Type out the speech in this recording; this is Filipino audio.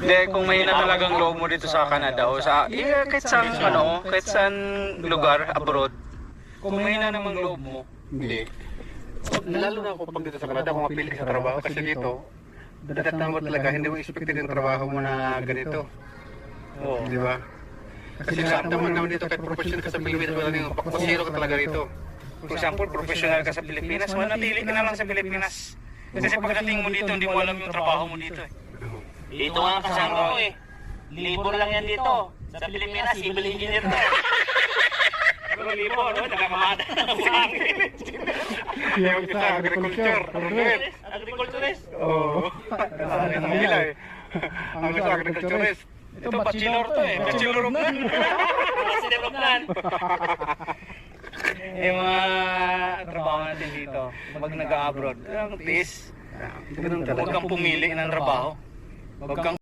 Hindi, kung mahina talagang loob mo dito sa Canada o sa kahit saan kahit saan lugar abroad. Kung mahina namang loob mo, Hindi. Lalo na ako pag dito sa Canada, kung mapili ka sa trabaho, kasi dito, dadatang mo talaga, hindi mo expected yung trabaho mo na ganito. oo. Di ba? Kasi lahat naman dito, kahit professional ka sa Pilipinas, wala nang pakpasiro ka talaga rito. For example, professional ka sa Pilipinas, manatili ka na lang sa Pilipinas. Kasi pagdating mo dito, hindi mo alam yung trabaho mo dito eh. Dito nga kasama ko eh. Libor lang yan dito. Sa Pilipinas, civil engineer to. Pero libo, no? Nagkamahada. Yung isa, agriculture. Agriculturist. Oo. Ang nila eh. Ang isa, agriculturist. Ito, bachelor to eh. Bachelor of None. Bachelor of None. Yung mga trabaho natin dito, pag nag-abroad, ang tiis. Ganun talaga. Huwag kang pumili ng trabaho. Huwag kang